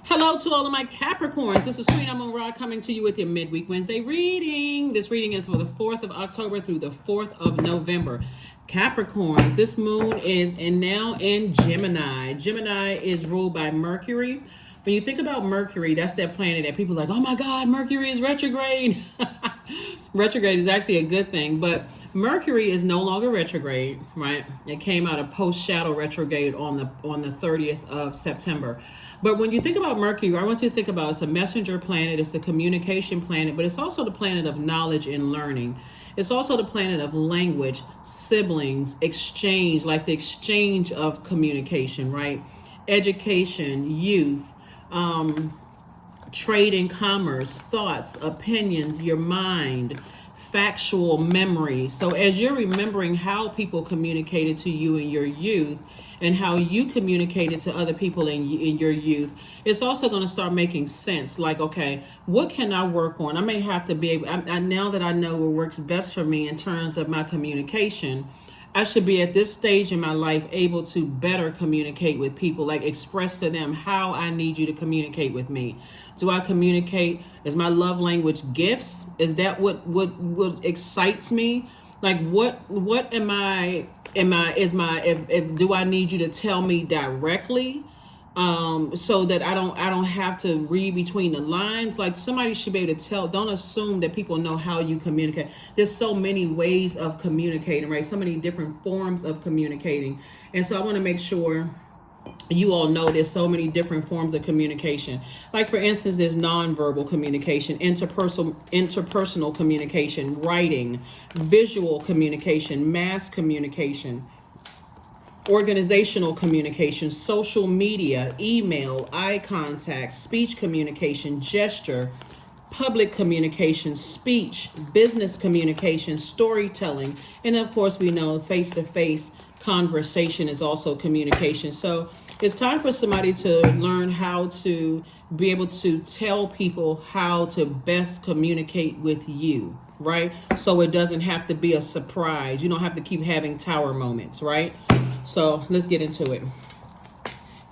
Hello to all of my Capricorns. This is Queen Amun Ra coming to you with your midweek Wednesday reading. This reading is for the 4th of October through the 4th of November. Capricorns, this moon is now in Gemini. Gemini is ruled by Mercury. When you think about Mercury, that's that planet that people are like, oh my God, Mercury is retrograde. Retrograde is actually a good thing, but Mercury is no longer retrograde, right? It came out of post-shadow retrograde on the 30th of September. But when you think about Mercury, I want you to think about it's a messenger planet, it's the communication planet, but it's also the planet of knowledge and learning. It's also the planet of language, siblings, exchange, like the exchange of communication, right? Education, youth, trade and commerce, thoughts, opinions, your mind, factual memory. So as you're remembering how people communicated to you in your youth and how you communicated to other people in your youth, it's also going to start making sense. Like, okay, what can I work on? I may have to be able, now that I know what works best for me in terms of my communication, I should be at this stage in my life able to better communicate with people, like express to them how I need you to communicate with me. Do I communicate? Is my love language gifts? Is that what excites me? Like what am I if do I need you to tell me directly? So that I don't have to read between the lines. Like somebody should be able to tell. Don't assume that people know how you communicate. There's so many ways of communicating, right? So many different forms of communicating. And so I want to make sure you all know there's so many different forms of communication. Like for instance, there's nonverbal communication, interpersonal communication, writing, visual communication, mass communication, organizational communication, social media, email, eye contact, speech communication, gesture, public communication, speech, business communication, storytelling, and of course we know face-to-face conversation is also communication. So it's time for somebody to learn how to be able to tell people how to best communicate with you, right? So it doesn't have to be a surprise. You don't have to keep having tower moments, right? So let's get into it.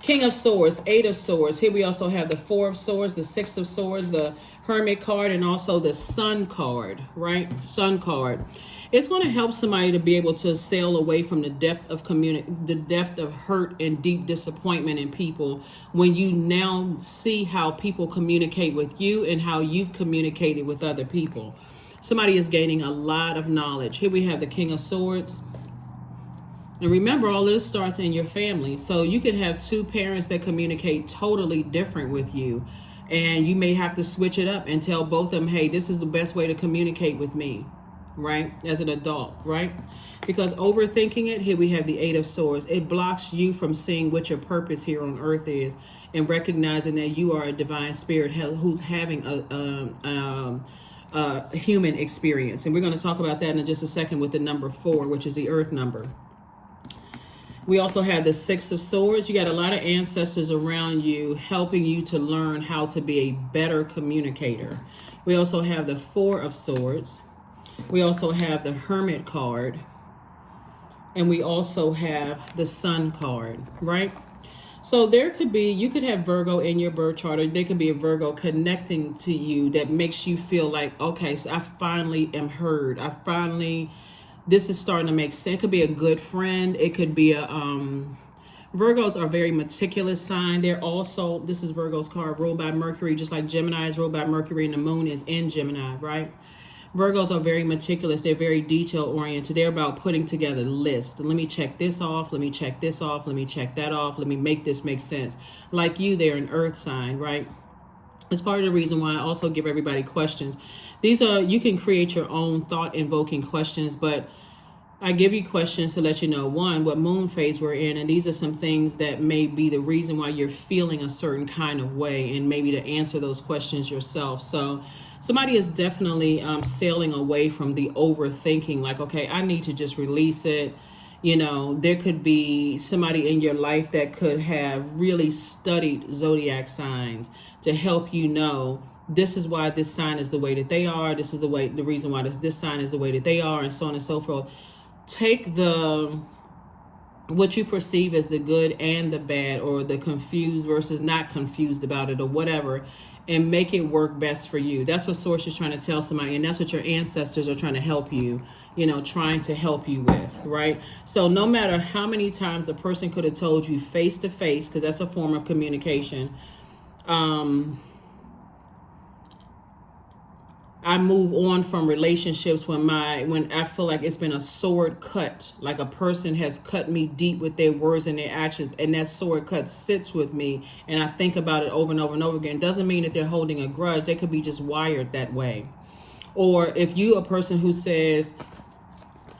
King of Swords, Eight of Swords. Here we also have the Four of Swords, the Six of Swords, the Hermit card, and also the Sun card, right? Sun card. It's going to help somebody to be able to sail away from the depth of the depth of hurt and deep disappointment in people when you now see how people communicate with you and how you've communicated with other people. Somebody is gaining a lot of knowledge. Here we have the King of Swords. And remember, all of this starts in your family. So you could have two parents that communicate totally different with you. And you may have to switch it up and tell both of them, hey, this is the best way to communicate with me, right? As an adult, right? Because overthinking it, here we have the Eight of Swords. It blocks you from seeing what your purpose here on earth is and recognizing that you are a divine spirit who's having a human experience. And we're going to talk about that in just a second with the number 4, which is the earth number. We also have the Six of Swords. You got a lot of ancestors around you helping you to learn how to be a better communicator. We also have the Four of Swords. We also have the Hermit card. And we also have the Sun card, right? So there could be, you could have Virgo in your birth chart, or there could be a Virgo connecting to you that makes you feel like, okay, so I finally am heard. This is starting to make sense. It could be a good friend. It could be Virgos are a very meticulous sign. They're also, this is Virgo's card, ruled by Mercury, just like Gemini is ruled by Mercury and the moon is in Gemini, right? Virgos are very meticulous. They're very detail oriented. They're about putting together lists. Let me check this off. Let me check this off. Let me check that off. Let me make this make sense. Like you, they're an earth sign, right? It's part of the reason why I also give everybody questions. These are, you can create your own thought invoking questions, but I give you questions to let you know, one, what moon phase we're in, and these are some things that may be the reason why you're feeling a certain kind of way, and maybe to answer those questions yourself. So somebody is definitely sailing away from the overthinking, like, okay, I need to just release it. You know, there could be somebody in your life that could have really studied zodiac signs to help you know this is why this sign is the way that they are. This is the reason why this sign is the way that they are, and so on and so forth. Take the what you perceive as the good and the bad, or the confused versus not confused about it, or whatever, and make it work best for you. That's what source is trying to tell somebody, and that's what your ancestors are trying to help you, trying to help you with, right? So no matter how many times a person could have told you face to face, because that's a form of communication, I move on from relationships when I feel like it's been a sword cut, like a person has cut me deep with their words and their actions, and that sword cut sits with me, and I think about it over and over and over again. Doesn't mean that they're holding a grudge. They could be just wired that way. Or if you a person who says,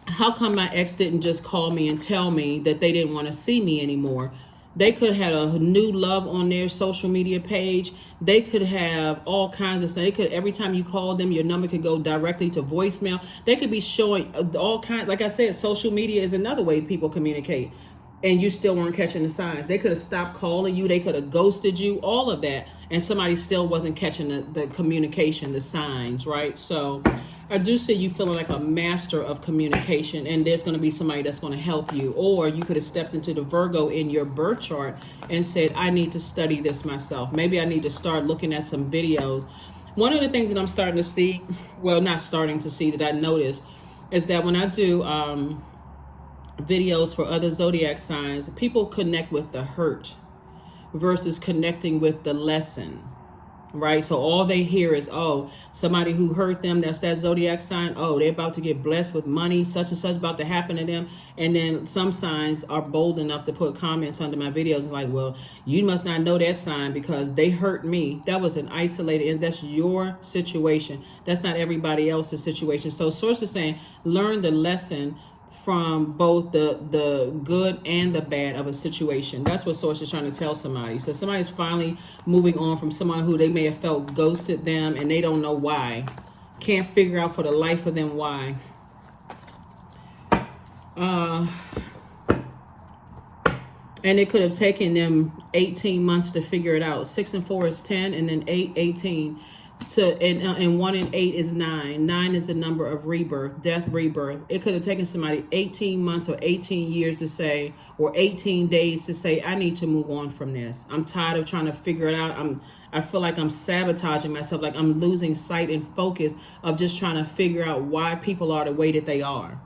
how come my ex didn't just call me and tell me that they didn't want to see me anymore? They could have a new love on their social media page. They could have all kinds of stuff. They could, every time you call them, your number could go directly to voicemail. They could be showing all kinds. Like I said, social media is another way people communicate, and you still weren't catching the signs. They could have stopped calling you. They could have ghosted you, all of that, and somebody still wasn't catching the communication, the signs, right? So I do see you feeling like a master of communication, and there's going to be somebody that's going to help you. Or you could have stepped into the Virgo in your birth chart and said, I need to study this myself. Maybe I need to start looking at some videos. One of the things that I'm starting to see, well, not starting to see, that I noticed, is that when I do videos for other zodiac signs, people connect with the hurt versus connecting with the lesson. Right? So all they hear is, oh, somebody who hurt them, that's that zodiac sign. Oh, they're about to get blessed with money, such and such about to happen to them. And then some signs are bold enough to put comments under my videos like, well, you must not know that sign because they hurt me. That was an isolated, and that's your situation. That's not everybody else's situation. So source is saying, learn the lesson from both the good and the bad of a situation. That's what source is trying to tell somebody. So somebody's finally moving on from someone who they may have felt ghosted them, and they don't know why. Can't figure out for the life of them why. And it could have taken them 18 months to figure it out. 6 and 4 is 10, and then 8, 18. And 1 and 8 is 9. 9 is the number of rebirth, death, rebirth. It could have taken somebody 18 months or 18 years to say, or 18 days to say, I need to move on from this. I'm tired of trying to figure it out. I feel like I'm sabotaging myself, like I'm losing sight and focus of just trying to figure out why people are the way that they are.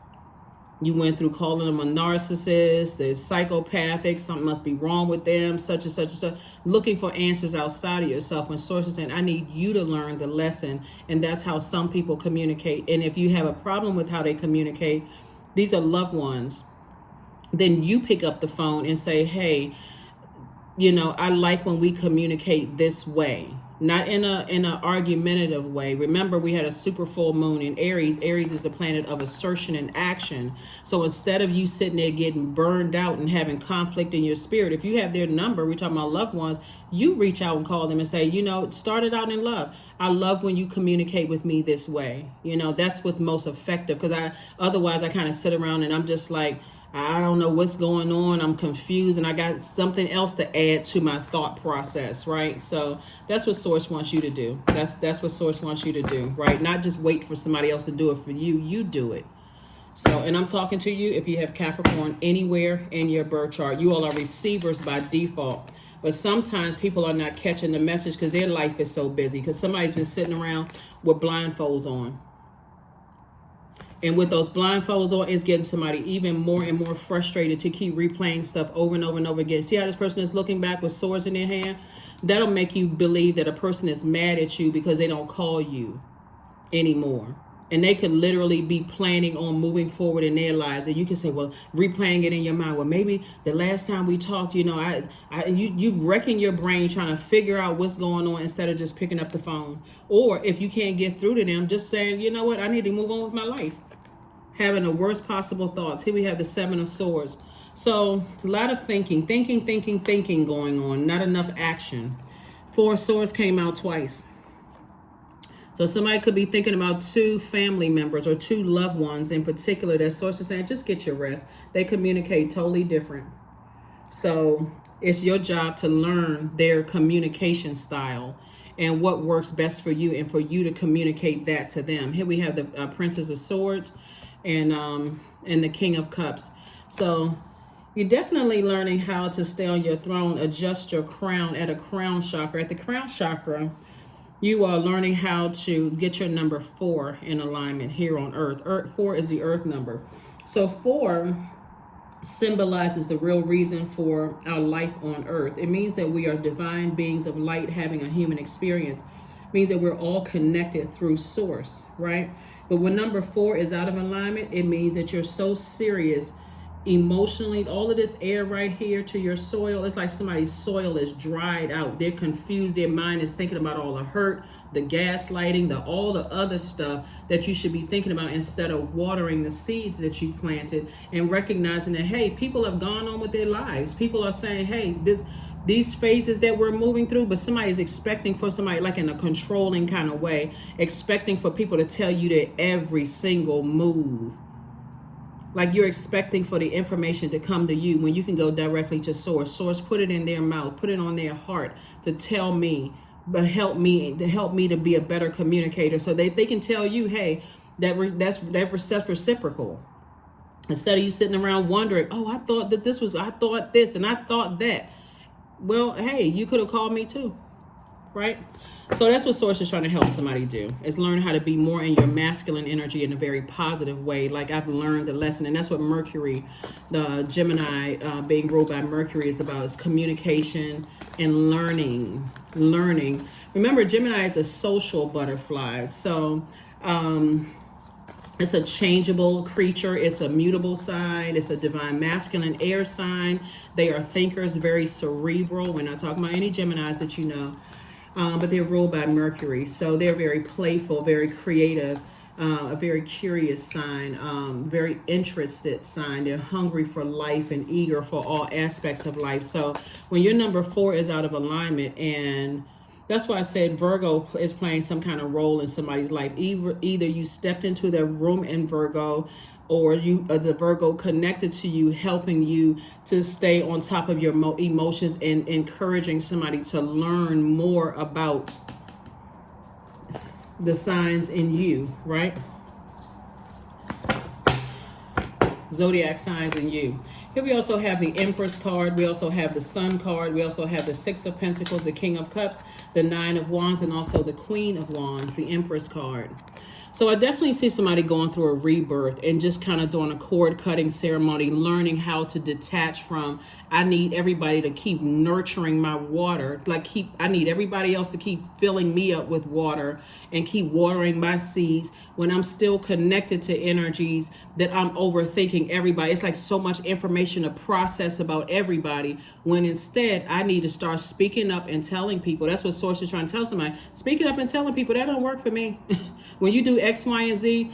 You went through calling them a narcissist, they're psychopathic, something must be wrong with them, such and such and such, looking for answers outside of yourself. When sources saying, I need you to learn the lesson, and that's how some people communicate. And if you have a problem with how they communicate, these are loved ones, then you pick up the phone and say, hey, I like when we communicate this way. Not in an argumentative way. Remember, we had a super full moon in Aries. Aries is the planet of assertion and action. So instead of you sitting there getting burned out and having conflict in your spirit, if you have their number, we're talking about loved ones, you reach out and call them and say, start it out in love. I love when you communicate with me this way. That's what's most effective, because otherwise I kind of sit around and I'm just like, I don't know what's going on. I'm confused, and I got something else to add to my thought process, right? So that's what source wants you to do. That's what source wants you to do, right? Not just wait for somebody else to do it for you. You do it. So, and I'm talking to you if you have Capricorn anywhere in your birth chart. You all are receivers by default. But sometimes people are not catching the message because their life is so busy, because somebody's been sitting around with blindfolds on. And with those blindfolds on, it's getting somebody even more and more frustrated to keep replaying stuff over and over and over again. See how this person is looking back with swords in their hand? That'll make you believe that a person is mad at you because they don't call you anymore. And they could literally be planning on moving forward in their lives. And you can say, well, replaying it in your mind. Well, maybe the last time we talked, you wrecking your brain trying to figure out what's going on instead of just picking up the phone. Or if you can't get through to them, just saying, you know what, I need to move on with my life. Having the worst possible thoughts. Here we have the 7 of Swords. So a lot of thinking going on. Not enough action. 4 of Swords came out twice. So somebody could be thinking about 2 family members or 2 loved ones in particular that source is saying, just get your rest. They communicate totally different. So it's your job to learn their communication style and what works best for you, and for you to communicate that to them. Here we have the Princess of Swords and the King of Cups. So You're definitely learning how to stay on your throne, adjust your crown at a crown chakra. At the crown chakra, you are learning how to get your number 4 in alignment here on earth. 4 is the earth number. So 4 symbolizes the real reason for our life on earth. It means that we are divine beings of light having a human experience. It means that we're all connected through source, right? But when number 4 is out of alignment, it means that you're so serious emotionally. All of this air right here to your soil, it's like somebody's soil is dried out. They're confused. Their mind is thinking about all the hurt, the gaslighting, all the other stuff that you should be thinking about, instead of watering the seeds that you planted and recognizing that, hey, people have gone on with their lives. People are saying, hey, these phases that we're moving through, but somebody's expecting for somebody, like in a controlling kind of way, expecting for people to tell you their every single move. Like you're expecting for the information to come to you when you can go directly to source. Source put it in their mouth, put it on their heart to tell me, but help me to be a better communicator, so they can tell you, hey, that's reciprocal. Instead of you sitting around wondering, oh, I thought this and I thought that. Well, hey, you could have called me too, right? So that's what Source is trying to help somebody do, is learn how to be more in your masculine energy in a very positive way. Like I've learned the lesson, and that's what Mercury, the Gemini, being ruled by Mercury, is about, is communication and learning. Remember, Gemini is a social butterfly. So it's a changeable creature. It's a mutable sign. It's a divine masculine air sign. They are thinkers, very cerebral. We're not talking about any Geminis that you know. But they're ruled by Mercury. So they're very playful, very creative, a very curious sign, very interested sign. They're hungry for life and eager for all aspects of life. So when your number 4 is out of alignment, and that's why I said Virgo is playing some kind of role in somebody's life. Either you stepped into their room in Virgo, or you, as a Virgo, connected to you, helping you to stay on top of your emotions and encouraging somebody to learn more about the signs in you, right? Zodiac signs in you. Here we also have the Empress card. We also have the Sun card. We also have the 6 of Pentacles, the King of Cups, the 9 of Wands, and also the Queen of Wands, the Empress card. So I definitely see somebody going through a rebirth and just kind of doing a cord cutting ceremony, learning how to detach from, I need everybody to keep nurturing my water. I need everybody else to keep filling me up with water and keep watering my seeds when I'm still connected to energies that I'm overthinking everybody. It's like so much information to process about everybody, when instead I need to start speaking up and telling people. That's what Source is trying to tell somebody. Speaking up and telling people, that don't work for me. When you do X, Y, and Z,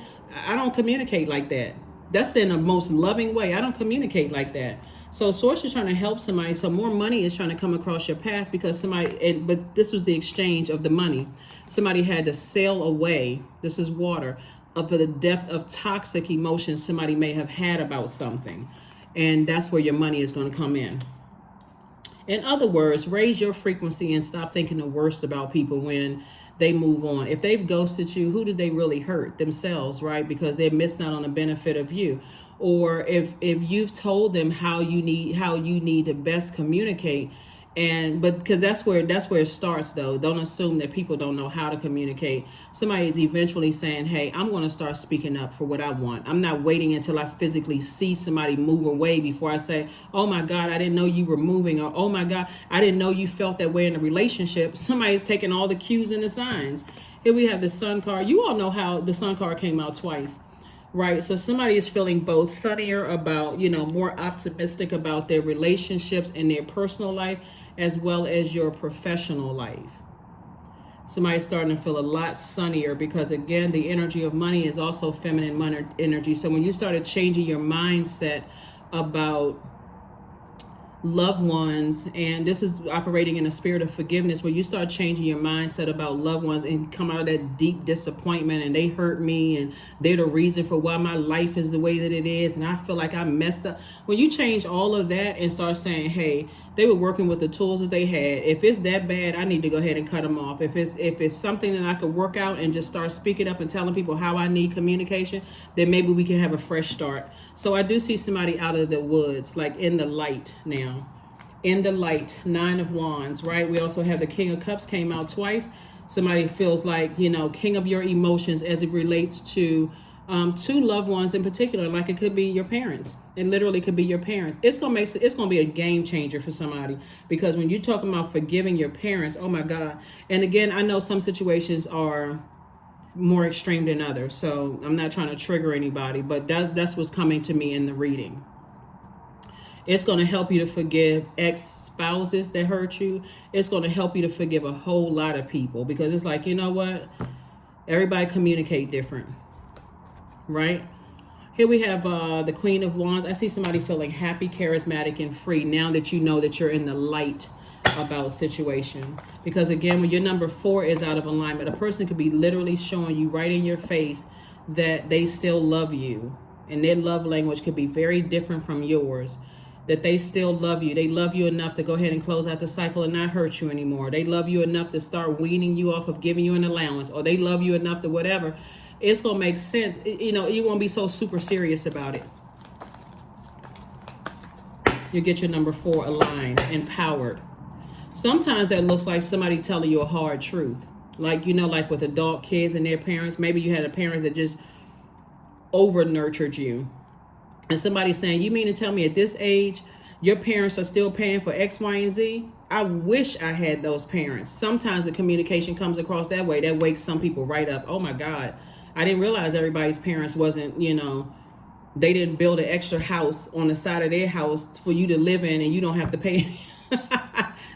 I don't communicate like that. That's in the most loving way. I don't communicate like that. So Source is trying to help somebody. So more money is trying to come across your path because but this was the exchange of the money. Somebody had to sail away, this is water, of the depth of toxic emotions somebody may have had about something. And that's where your money is going to come in. In other words, raise your frequency and stop thinking the worst about people when they move on. If they've ghosted you, who did they really hurt? Themselves, right? Because they're missing out on the benefit of you. Or if you've told them how you need to best communicate, but because that's where it starts though. Don't assume that people don't know how to communicate. Somebody is eventually saying, hey, I'm going to start speaking up for what I want. I'm not waiting until I physically see somebody move away before I say, oh my God, I didn't know you were moving, or oh my God, I didn't know you felt that way in a relationship. Somebody's taking all the cues and the signs. Here we have the Sun card. You all know how the Sun card came out twice. Right. So somebody is feeling both sunnier about, more optimistic about their relationships and their personal life, as well as your professional life. Somebody's starting to feel a lot sunnier because, again, the energy of money is also feminine energy. So when you started changing your mindset about loved ones, and this is operating in a spirit of forgiveness, when you start changing your mindset about loved ones and come out of that deep disappointment and they hurt me and they're the reason for why my life is the way that it is and I feel like I messed up. When you change all of that and start saying, hey, They were working with the tools that they had. If it's that bad, I need to go ahead and cut them off. If it's something that I could work out and just start speaking up and telling people how I need communication, then maybe we can have a fresh start. So I do see somebody out of the woods, like in the light now. In the light, 9 of Wands, right? We also have the King of Cups came out twice. Somebody feels like, you know, king of your emotions as it relates to two loved ones in particular. Like it could be your parents. It literally could be your parents. It's gonna be a game changer for somebody, because when you're talking about forgiving your parents, oh my God. And again, I know some situations are more extreme than others, so I'm not trying to trigger anybody, but that's what's coming to me in the reading. It's going to help you to forgive ex-spouses that hurt you. It's going to help you to forgive a whole lot of people, because it's like, you know what? Everybody communicate different, right? Here we have the Queen of Wands. I see somebody feeling happy, charismatic, and free now that you know that you're in the light about a situation. Because again, when your number 4 is out of alignment, a person could be literally showing you right in your face that they still love you. And their love language could be very different from yours. That they still love you. They love you enough to go ahead and close out the cycle and not hurt you anymore. They love you enough to start weaning you off of giving you an allowance, or they love you enough to whatever. It's going to make sense. You know, you won't be so super serious about it. You get your number 4 aligned, empowered. Sometimes that looks like somebody telling you a hard truth. Like, you know, like with adult kids and their parents. Maybe you had a parent that just over nurtured you. And somebody saying, you mean to tell me at this age, your parents are still paying for X, Y, and Z? I wish I had those parents. Sometimes the communication comes across that way. That wakes some people right up. Oh my God. I didn't realize everybody's parents wasn't, you know, they didn't build an extra house on the side of their house for you to live in, and you don't have to pay.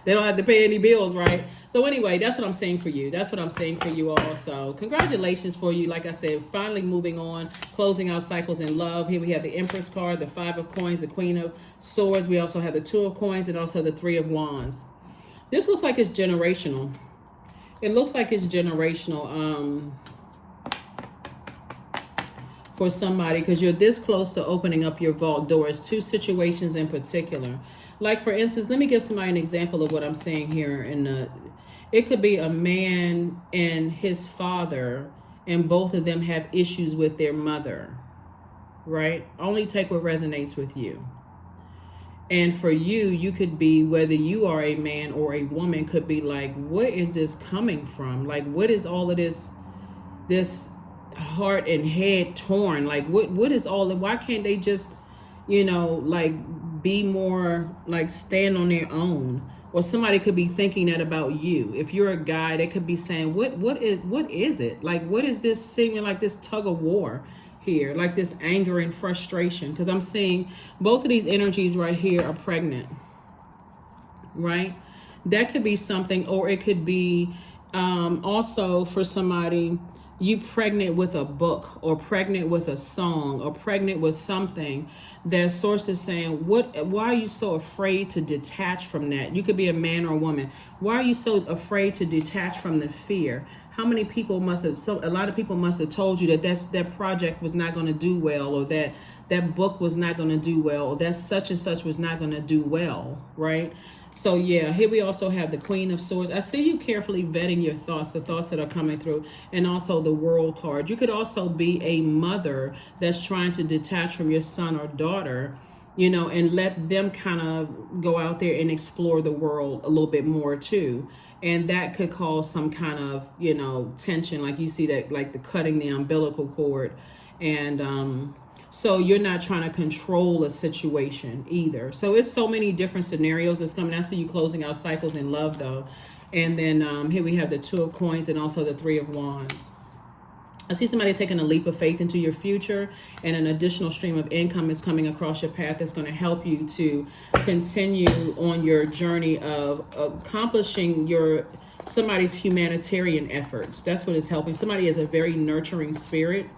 They don't have to pay any bills, right? So anyway, that's what I'm saying for you. That's what I'm saying for you all. So congratulations for you. Like I said, finally moving on, closing out cycles in love. Here we have the Empress card, the 5 of Coins, the Queen of Swords. We also have the 2 of Coins and also the 3 of Wands. This looks like it's generational. It looks like it's generational for somebody, because you're this close to opening up your vault doors. 2 situations in particular. Like, for instance, let me give somebody an example of what I'm saying here. It could be a man and his father, and both of them have issues with their mother, right? Only take what resonates with you. And for you, you could be, whether you are a man or a woman, could be like, where is this coming from? Like, what is all of this heart and head torn? Like, what is all of, why can't they just, you know, like, be more like stand on their own? Or somebody could be thinking that about you. If you're a guy, they could be saying, what is it? Like, what is this seeming like this tug of war here? Like this anger and frustration. Because I'm seeing both of these energies right here are pregnant, right? That could be something. Or it could be also for somebody, you pregnant with a book, or pregnant with a song, or pregnant with something that source is saying, why are you so afraid to detach from that? You could be a man or a woman. Why are you so afraid to detach from the fear? How many people a lot of people must have told you that that project was not going to do well, or that book was not going to do well, or that such and such was not going to do well, right? So yeah, here we also have the Queen of Swords. I see you carefully vetting your thoughts, the thoughts that are coming through, and also the World card. You could also be a mother that's trying to detach from your son or daughter, you know, and let them kind of go out there and explore the world a little bit more too. And that could cause some kind of, you know, tension. Like you see that, like the cutting the umbilical cord. And so you're not trying to control a situation either. So it's so many different scenarios that's coming. I see you closing out cycles in love though. And then here we have the 2 of Coins and also the 3 of Wands. I see somebody taking a leap of faith into your future, and an additional stream of income is coming across your path that's going to help you to continue on your journey of accomplishing somebody's humanitarian efforts. That's what is helping. Somebody is a very nurturing spirit.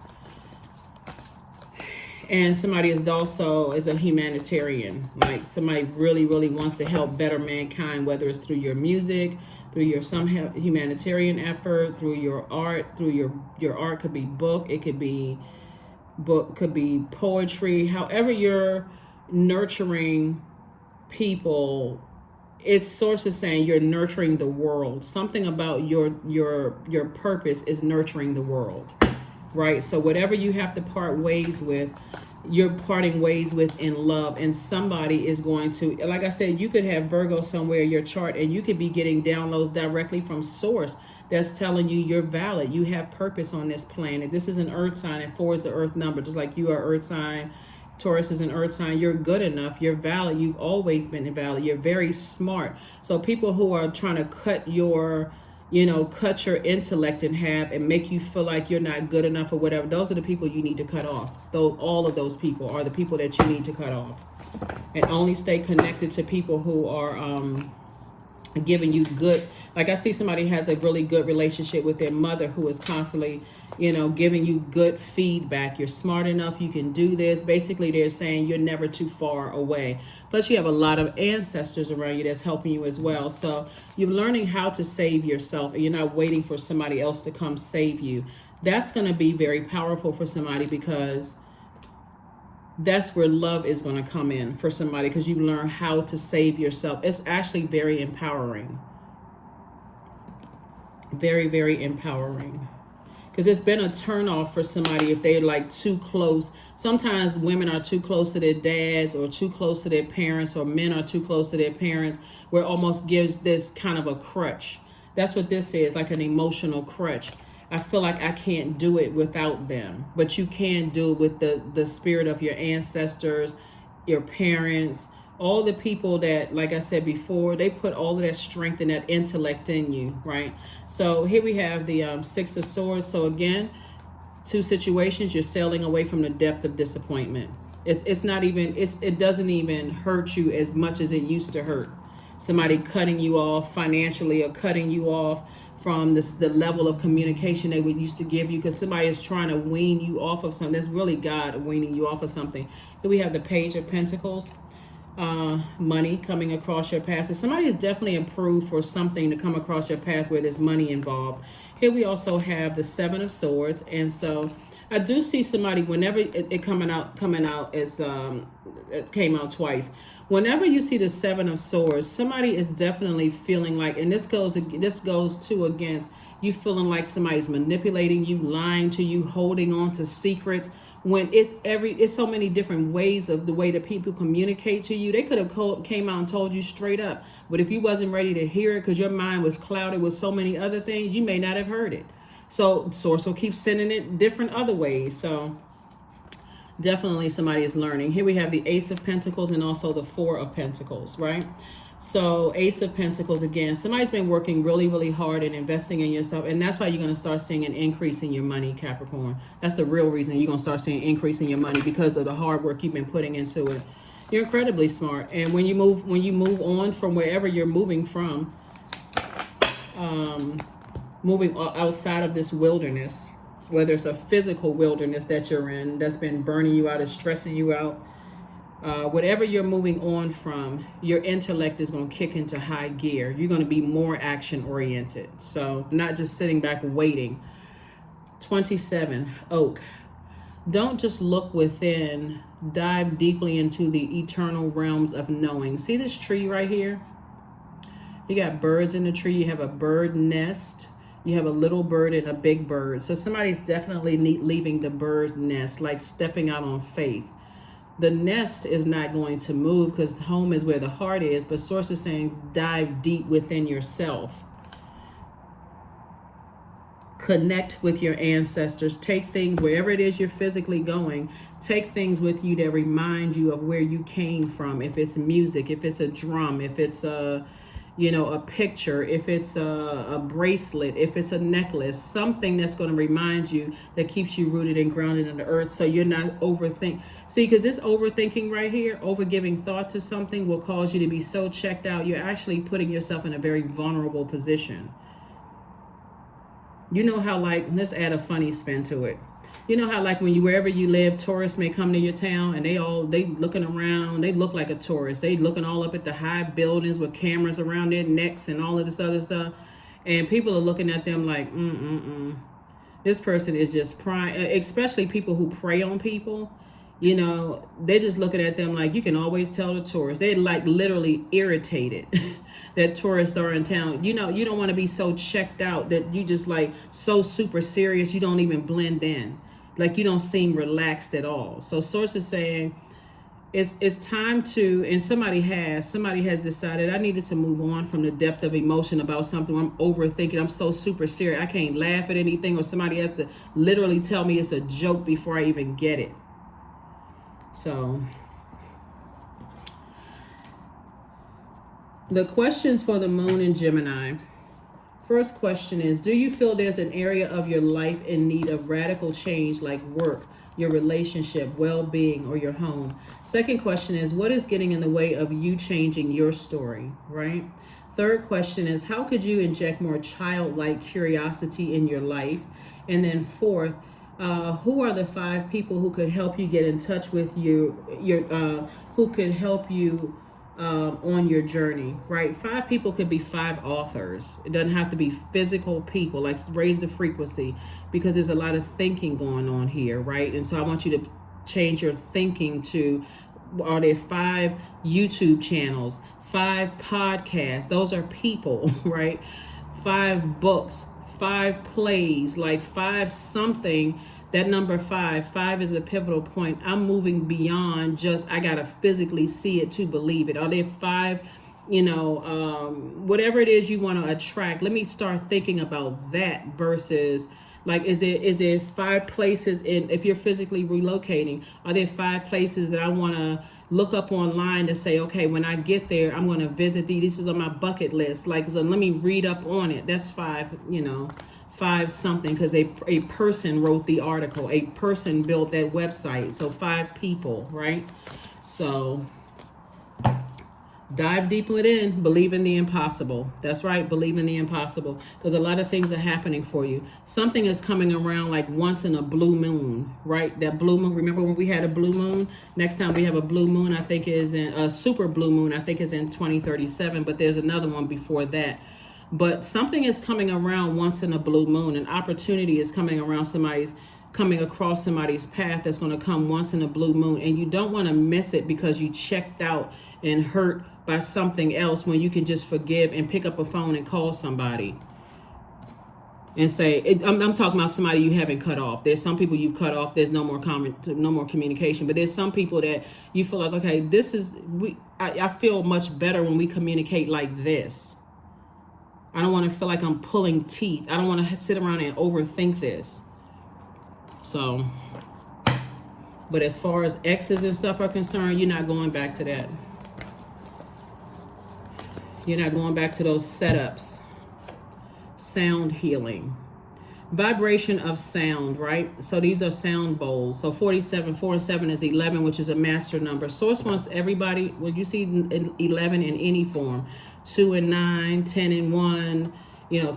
And somebody is also is a humanitarian, like somebody really, really wants to help better mankind, whether it's through your music, through your some humanitarian effort, through your art, through your art could be book, it could be book, could be poetry, however you're nurturing people it's sources saying you're nurturing the world. Something about your purpose is nurturing the world, right? So whatever you have to part ways with, you're parting ways with in love, and somebody is going to, like I said, you could have Virgo somewhere in your chart, and you could be getting downloads directly from source that's telling you you're valid, you have purpose on this planet. This is an earth sign, and 4 is the earth number, just like you are earth sign. Taurus is an earth sign. You're good enough, you're valid, you've always been valid, you're very smart. So people who are trying to cut your intellect in half and make you feel like you're not good enough or whatever, those are the people you need to cut off. All of those people are the people that you need to cut off, and only stay connected to people who are giving you good. Like I see somebody has a really good relationship with their mother who is constantly, giving you good feedback. You're smart enough, you can do this. Basically, they're saying you're never too far away. Plus, you have a lot of ancestors around you that's helping you as well. So you're learning how to save yourself, and you're not waiting for somebody else to come save you. That's going to be very powerful for somebody, because that's where love is going to come in for somebody, because you learn how to save yourself. It's actually very empowering. Very, very empowering. Because it's been a turnoff for somebody if they're like too close. Sometimes women are too close to their dads, or too close to their parents, or men are too close to their parents, where it almost gives this kind of a crutch. That's what this is, like an emotional crutch. I feel like I can't do it without them. But you can do it with the spirit of your ancestors, your parents, all the people that, like I said before, they put all of that strength and that intellect in you, right? So here we have the 6 of Swords. So again, 2 situations, you're sailing away from the depth of disappointment. It doesn't even hurt you as much as it used to hurt. Somebody cutting you off financially, or cutting you off from the level of communication they would used to give you, because somebody is trying to wean you off of something. That's really God weaning you off of something. Here we have the Page of Pentacles. Money coming across your path. So somebody is definitely approved for something to come across your path where there's money involved. Here we also have the 7 of Swords, and so I do see somebody, whenever it coming out as it came out twice. Whenever you see the 7 of Swords, somebody is definitely feeling like, and this goes to against you feeling like somebody's manipulating you, lying to you, holding on to secrets. When it's so many different ways of the way that people communicate to you. They could have came out and told you straight up, but if you wasn't ready to hear it because your mind was clouded with so many other things, you may not have heard it. So source will keep sending it different other ways. So definitely somebody is learning. Here we have the Ace of Pentacles and also the 4 of Pentacles, right? So Ace of Pentacles, again, somebody's been working really, really hard and investing in yourself. And that's why you're going to start seeing an increase in your money, Capricorn. That's the real reason you're going to start seeing an increase in your money, because of the hard work you've been putting into it. You're incredibly smart. And when you move on from wherever you're moving from, moving outside of this wilderness, whether it's a physical wilderness that you're in, that's been burning you out, is stressing you out, whatever you're moving on from, your intellect is going to kick into high gear. You're going to be more action oriented. So not just sitting back waiting. 27, Oak. Don't just look within, dive deeply into the eternal realms of knowing. See this tree right here? You got birds in the tree. You have a bird nest. You have a little bird and a big bird. So somebody's definitely leaving the bird nest, like stepping out on faith. The nest is not going to move because home is where the heart is, but source is saying dive deep within yourself. Connect with your ancestors. Take things, wherever it is you're physically going, take things with you that remind you of where you came from. If it's music, if it's a drum, if it's a picture, if it's a bracelet, if it's a necklace, something that's going to remind you, that keeps you rooted and grounded in the earth, so you're not overthink. See, because this overthinking right here, overgiving thought to something, will cause you to be so checked out. You're actually putting yourself in a very vulnerable position. You know how, like, let's add a funny spin to it. You know how, like, when wherever you live, tourists may come to your town and they looking around, they look like a tourist. They looking all up at the high buildings with cameras around their necks and all of this other stuff. And people are looking at them like, this person is just especially people who prey on people. You know, they're just looking at them like, you can always tell the tourists. They're like literally irritated that tourists are in town. You know, you don't want to be so checked out that you just like so super serious you don't even blend in. Like you don't seem relaxed at all. So source is saying it's time to, and somebody has decided I needed to move on from the depth of emotion about something. I'm overthinking. I'm so super serious. I can't laugh at anything, or somebody has to literally tell me it's a joke before I even get it. So the questions for the moon in Gemini. First question is, do you feel there's an area of your life in need of radical change, like work, your relationship, well-being, or your home? Second question is, what is getting in the way of you changing your story, right? Third question is, how could you inject more childlike curiosity in your life? And then fourth, who are the 5 people who could help you get in touch with who could help you on your journey, right? 5 people could be 5 authors. It doesn't have to be physical people. Like, raise the frequency, because there's a lot of thinking going on here, right? And so I want you to change your thinking to, are there 5 YouTube channels, 5 podcasts? Those are people, right? 5 books, 5 plays, like 5 something. That number 5 is a pivotal point. I'm moving beyond just, I gotta physically see it to believe it. Are there 5, whatever it is you want to attract? Let me start thinking about that versus like, is there 5 places if you're physically relocating, are there 5 places that I want to look up online to say, okay, when I get there, I'm going to visit these. This is on my bucket list. Like, so let me read up on it. That's 5, 5 something, because a person wrote the article, a person built that website. So 5 people, right? So dive deep within, believe in the impossible. That's right, believe in the impossible, because a lot of things are happening for you. Something is coming around like once in a blue moon, right? That blue moon, remember when we had a blue moon? Next time we have a blue moon, I think is in a super blue moon, I think is in 2037, but there's another one before that. But something is coming around once in a blue moon. An opportunity is coming across somebody's path that's going to come once in a blue moon, and you don't want to miss it because you checked out and hurt by something else, when you can just forgive and pick up a phone and call somebody and say, I'm talking about somebody you haven't cut off. There's some people you've cut off. There's no more communication. But there's some people that you feel like, okay, I feel much better when we communicate like this. I don't want to feel like I'm pulling teeth. I don't want to sit around and overthink this. So, but as far as exes and stuff are concerned, you're not going back to that. You're not going back to those setups. Sound healing. Vibration of sound, right? So these are sound bowls. So 47, 4 and 7 is 11, which is a master number. Source wants everybody, when you see 11 in any form, 2 and 9, 10 and 1,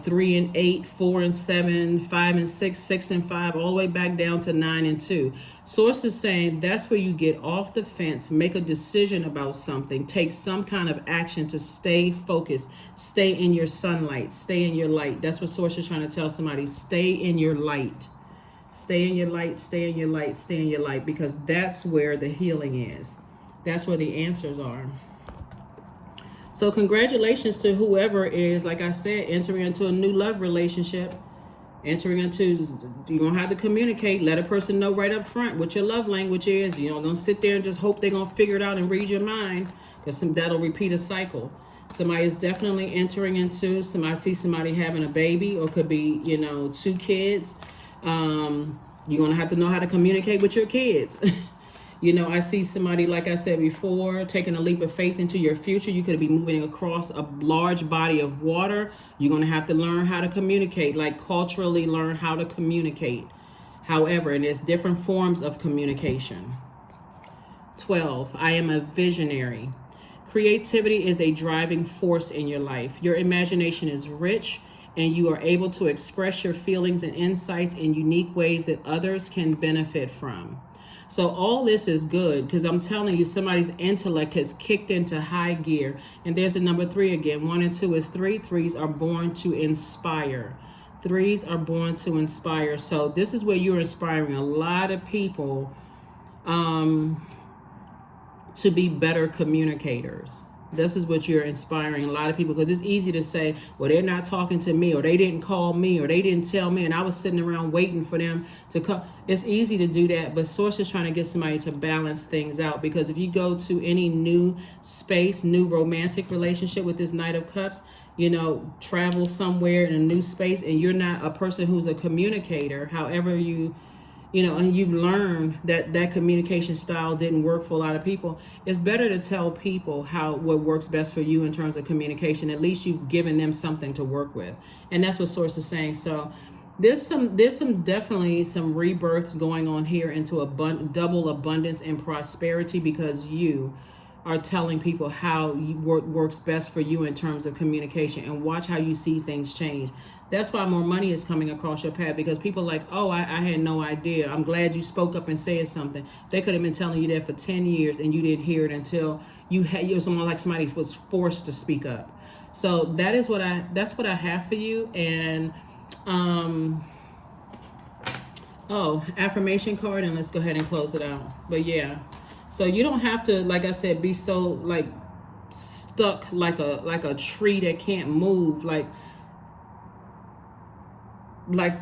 3 and 8, 4 and 7, 5 and 6, 6 and 5, all the way back down to 9 and 2. Source is saying that's where you get off the fence, make a decision about something, take some kind of action to stay focused, stay in your sunlight, stay in your light. That's what Source is trying to tell somebody. Stay in your light. Stay in your light, stay in your light, stay in your light, because that's where the healing is. That's where the answers are. So congratulations to whoever is, like I said, entering into a new love relationship. You're going to have to communicate. Let a person know right up front what your love language is. Don't sit there and just hope they're going to figure it out and read your mind, because that'll repeat a cycle. Somebody is definitely entering into, I see somebody having a baby, or could be, 2 kids. You're going to have to know how to communicate with your kids. I see somebody, like I said before, taking a leap of faith into your future. You could be moving across a large body of water. You're going to have to learn how to communicate, like culturally learn how to communicate. However, and there's different forms of communication. 12, I am a visionary. Creativity is a driving force in your life. Your imagination is rich, and you are able to express your feelings and insights in unique ways that others can benefit from. So all this is good, because I'm telling you, somebody's intellect has kicked into high gear. And there's a number 3 again. 1 and 2 is 3. 3s are born to inspire. 3s are born to inspire. So this is where you're inspiring a lot of people to be better communicators. This is what you're inspiring a lot of people, because it's easy to say, well, they're not talking to me, or they didn't call me, or they didn't tell me, and I was sitting around waiting for them to come. It's easy to do that, but Source is trying to get somebody to balance things out, because if you go to any new space, new romantic relationship with this Knight of Cups, travel somewhere in a new space, and you're not a person who's a communicator, however and you've learned that communication style didn't work for a lot of people, it's better to tell people what works best for you in terms of communication. At least you've given them something to work with. And that's what Source is saying. So there's definitely some rebirths going on here into double abundance and prosperity, because you are telling people how works best for you in terms of communication, and watch how you see things change. That's why more money is coming across your path, because people are like, oh, I had no idea. I'm glad you spoke up and said something. They could have been telling you that for 10 years and you didn't hear it until you're someone like somebody was forced to speak up. So that's what I have for you. And affirmation card, and let's go ahead and close it out. But yeah, so you don't have to, like I said, be so stuck like a tree that can't move, like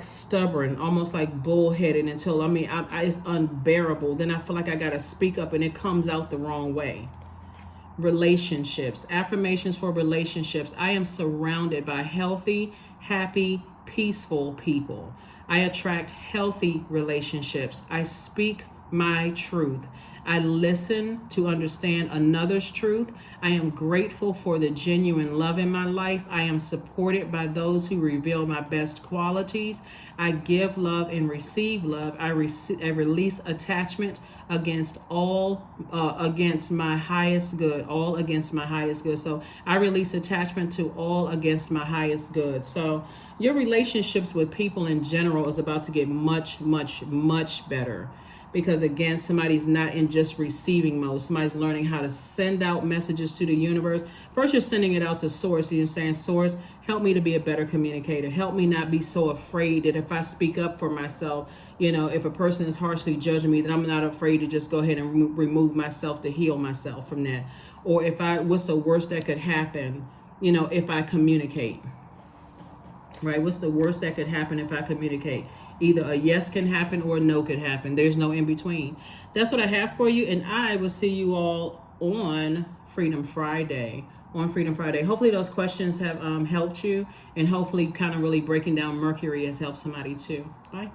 stubborn, almost like bullheaded, until it's unbearable. Then I feel like I gotta speak up, and it comes out the wrong way. Relationships, affirmations for relationships. I am surrounded by healthy, happy, peaceful people. I attract healthy relationships. I speak my truth. I listen to understand another's truth. I am grateful for the genuine love in my life. I am supported by those who reveal my best qualities. I give love and receive love. I release attachment against my highest good. All against my highest good. So I release attachment to all against my highest good. So your relationships with people in general is about to get much, much, much better. Because again, somebody's not in just receiving mode. Somebody's learning how to send out messages to the universe. First, you're sending it out to Source. And you're saying, Source, help me to be a better communicator. Help me not be so afraid that if I speak up for myself, if a person is harshly judging me, that I'm not afraid to just go ahead and remove myself to heal myself from that. Or what's the worst that could happen, if I communicate? Right? What's the worst that could happen if I communicate? Either a yes can happen or a no could happen. There's no in between. That's what I have for you. And I will see you all on Freedom Friday. Hopefully those questions have helped you. And hopefully kind of really breaking down Mercury has helped somebody too. Bye.